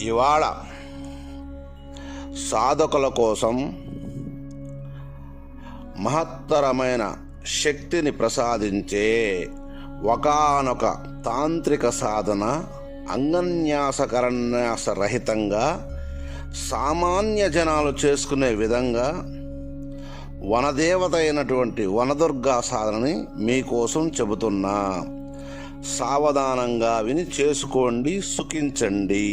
ఇవాళ సాధకుల కోసం మహత్తరమైన శక్తిని ప్రసాదించే ఒకానొక తాంత్రిక సాధన అంగన్యాసకరన్యాస రహితంగా సామాన్య జనాలు చేసుకునే విధంగా వనదేవత అయినటువంటి వనదుర్గా సాధనని మీకోసం చెబుతున్నా. సావధానంగా విని చేసుకోండి, సుఖించండి.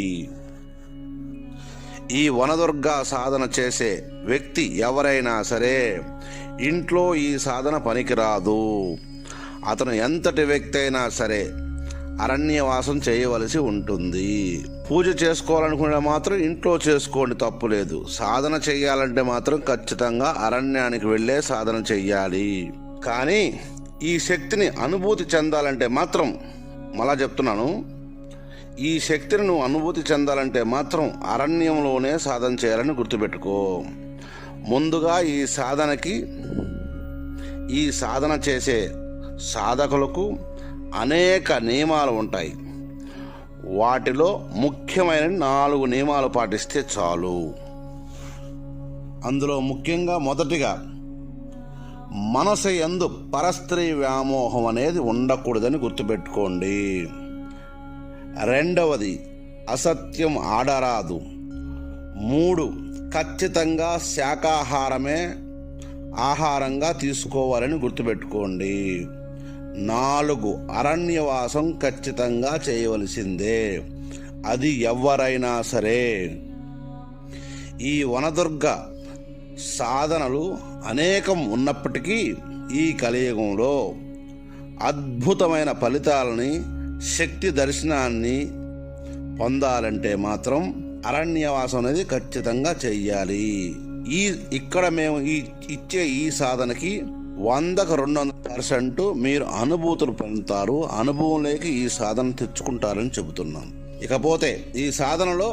ఈ వనదుర్గా సాధన చేసే వ్యక్తి ఎవరైనా సరే ఇంట్లో ఈ సాధన పనికిరాదు. అతను ఎంతటి వ్యక్తి అయినా సరే అరణ్యవాసం చేయవలసి ఉంటుంది. పూజ చేసుకోవాలనుకునే మాత్రం ఇంట్లో చేసుకోండి, తప్పులేదు. సాధన చెయ్యాలంటే మాత్రం ఖచ్చితంగా అరణ్యానికి వెళ్ళే సాధన చెయ్యాలి. కానీ ఈ శక్తిని అనుభూతి చెందాలంటే మాత్రం, మళ్ళా చెప్తున్నాను, ఈ శక్తిని నువ్వు అనుభూతి చెందాలంటే మాత్రం అరణ్యంలోనే సాధన చేయాలని గుర్తుపెట్టుకో. ముందుగా ఈ సాధన చేసే సాధకులకు అనేక నియమాలు ఉంటాయి. వాటిలో ముఖ్యమైన 4 నియమాలు పాటిస్తే చాలు. అందులో ముఖ్యంగా మొదటిగా, మనసు యందు పరస్త్రీ వ్యామోహం అనేది ఉండకూడదని గుర్తుపెట్టుకోండి. రెండవది, అసత్యం ఆడరాదు. 3, ఖచ్చితంగా శాకాహారమే ఆహారంగా తీసుకోవాలని గుర్తుపెట్టుకోండి. 4, అరణ్యవాసం ఖచ్చితంగా చేయవలసిందే, అది ఎవరైనా సరే. ఈ వనదుర్గ సాధనలు అనేకం ఉన్నప్పటికీ ఈ కలియుగంలో అద్భుతమైన ఫలితాలని, శక్తి దర్శనాన్ని పొందాలంటే మాత్రం అరణ్యవాసం అనేది ఖచ్చితంగా చెయ్యాలి. ఇక్కడ మేము ఇచ్చే ఈ సాధనకి 100కు 200% మీరు అనుభూతులు పొందుతారు. అనుభవంలోకి ఈ సాధన తెచ్చుకుంటారని చెబుతున్నాం. ఇకపోతే ఈ సాధనలో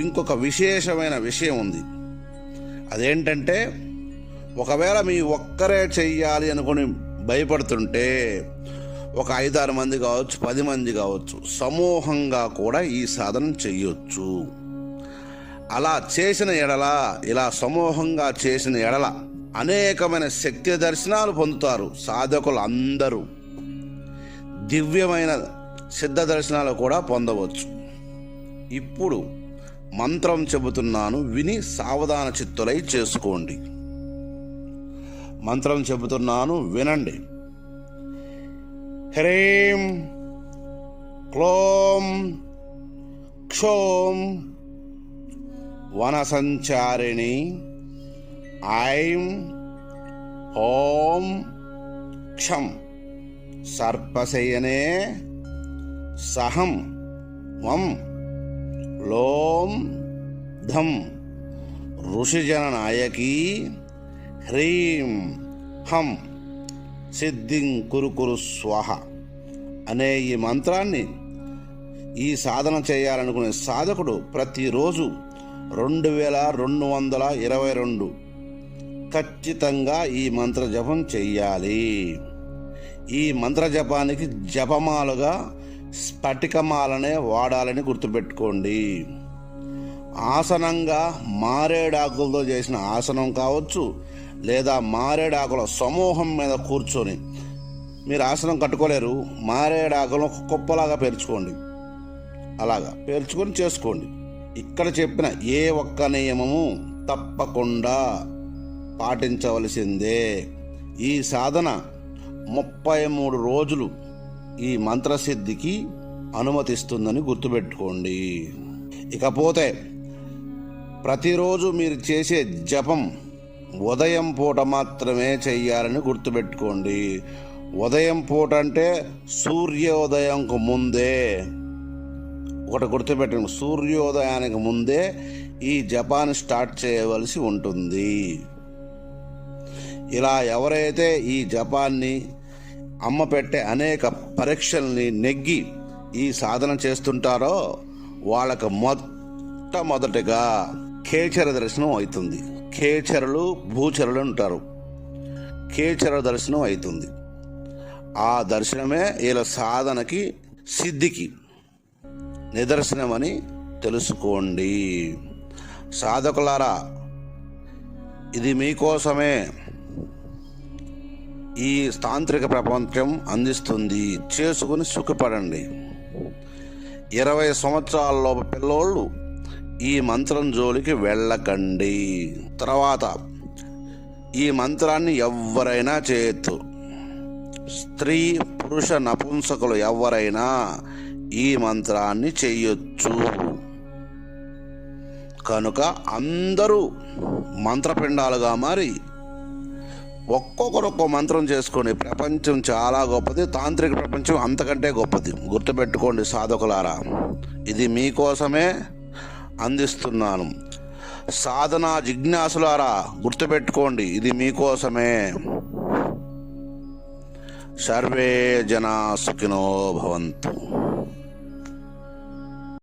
ఇంకొక విశేషమైన విషయం ఉంది. అదేంటంటే, ఒకవేళ మీ ఒక్కరే చెయ్యాలి అనుకుని భయపడుతుంటే ఒక 5-6 మంది కావచ్చు, 10 మంది కావచ్చు, సమూహంగా కూడా ఈ సాధన చెయ్యొచ్చు. అలా చేసిన ఎడల, ఇలా సమూహంగా చేసిన ఎడల అనేకమైన శక్తి దర్శనాలు పొందుతారు సాధకులు అందరూ. దివ్యమైన సిద్ధ దర్శనాలు కూడా పొందవచ్చు. ఇప్పుడు మంత్రం చెబుతున్నాను, విని సావధాన చిత్తులై చేసుకోండి. మంత్రం చెబుతున్నాను, వినండి. హ్రీం క్లోం క్షోం వనసంచారిణి ఐం ఓం క్షం సర్పశయనే సహం వం లోం ధం ఋషిజననాయకీ హ్రీం హం సిద్ధిం కురు స్వాహ అనే ఈ మంత్రాన్ని ఈ సాధన చేయాలనుకునే సాధకుడు ప్రతిరోజు 2222 ఖచ్చితంగా ఈ మంత్ర జపం చెయ్యాలి. ఈ మంత్ర జపానికి జపమాలుగా స్ఫటికమాలనే వాడాలని గుర్తుపెట్టుకోండి. ఆసనంగా మారేడాకులతో చేసిన ఆసనం కావచ్చు, లేదా మారేడాకుల సమూహం మీద కూర్చొని, మీరు ఆసనం కట్టుకోలేరు, మారేడాకులను కుప్పలాగా పేర్చుకోండి. అలాగా పేర్చుకొని చేసుకోండి. ఇక్కడ చెప్పిన ఏ ఒక్క నియమము తప్పకుండా పాటించవలసిందే. ఈ సాధన 33 రోజులు ఈ మంత్రసిద్ధికి అనుమతిస్తుందని గుర్తుపెట్టుకోండి. ఇకపోతే ప్రతిరోజు మీరు చేసే జపం ఉదయం పూట మాత్రమే చెయ్యాలని గుర్తుపెట్టుకోండి. ఉదయం పూట అంటే సూర్యోదయంకు ముందే. ఒకటి గుర్తుపెట్టండి, సూర్యోదయానికి ముందే ఈ జపాన్ని స్టార్ట్ చేయవలసి ఉంటుంది. ఇలా ఎవరైతే ఈ జపాన్ని అమ్మ పెట్టే అనేక పరీక్షల్ని నెగ్గి ఈ సాధన చేస్తుంటారో వాళ్ళకు మొట్టమొదటిగా ఖేచర దర్శనం అవుతుంది. ఖేచరులు భూచరులు ఉంటారు. ఖేచర దర్శనం అవుతుంది. ఆ దర్శనమే వీళ్ళ సాధనకి సిద్ధికి నిదర్శనమని తెలుసుకోండి. సాధకులారా, ఇది మీకోసమే ఈ తాంత్రిక ప్రపంచం అందిస్తుంది. చేసుకుని సుఖపడండి. 20 సంవత్సరాలలోపు పిల్లోళ్ళు ఈ మంత్రం జోలికి వెళ్ళకండి. తర్వాత ఈ మంత్రాన్ని ఎవరైనా చేయొచ్చు. స్త్రీ పురుష నపుంసకులు ఎవరైనా ఈ మంత్రాన్ని చెయ్యొచ్చు. కనుక అందరూ మంత్రపిండాలుగా మారి ఒక్కొక్కరు ఒక్కో మంత్రం చేసుకోండి. ప్రపంచం చాలా గొప్పది. తాంత్రిక ప్రపంచం అంతకంటే గొప్పది. గుర్తుపెట్టుకోండి సాధకులారా, ఇది మీకోసమే అందిస్తున్నాను. సాధనా జిజ్ఞాసులారా, గుర్తుపెట్టుకోండి, ఇది మీకోసమే. సర్వే జనా సుఖినో భవంతు.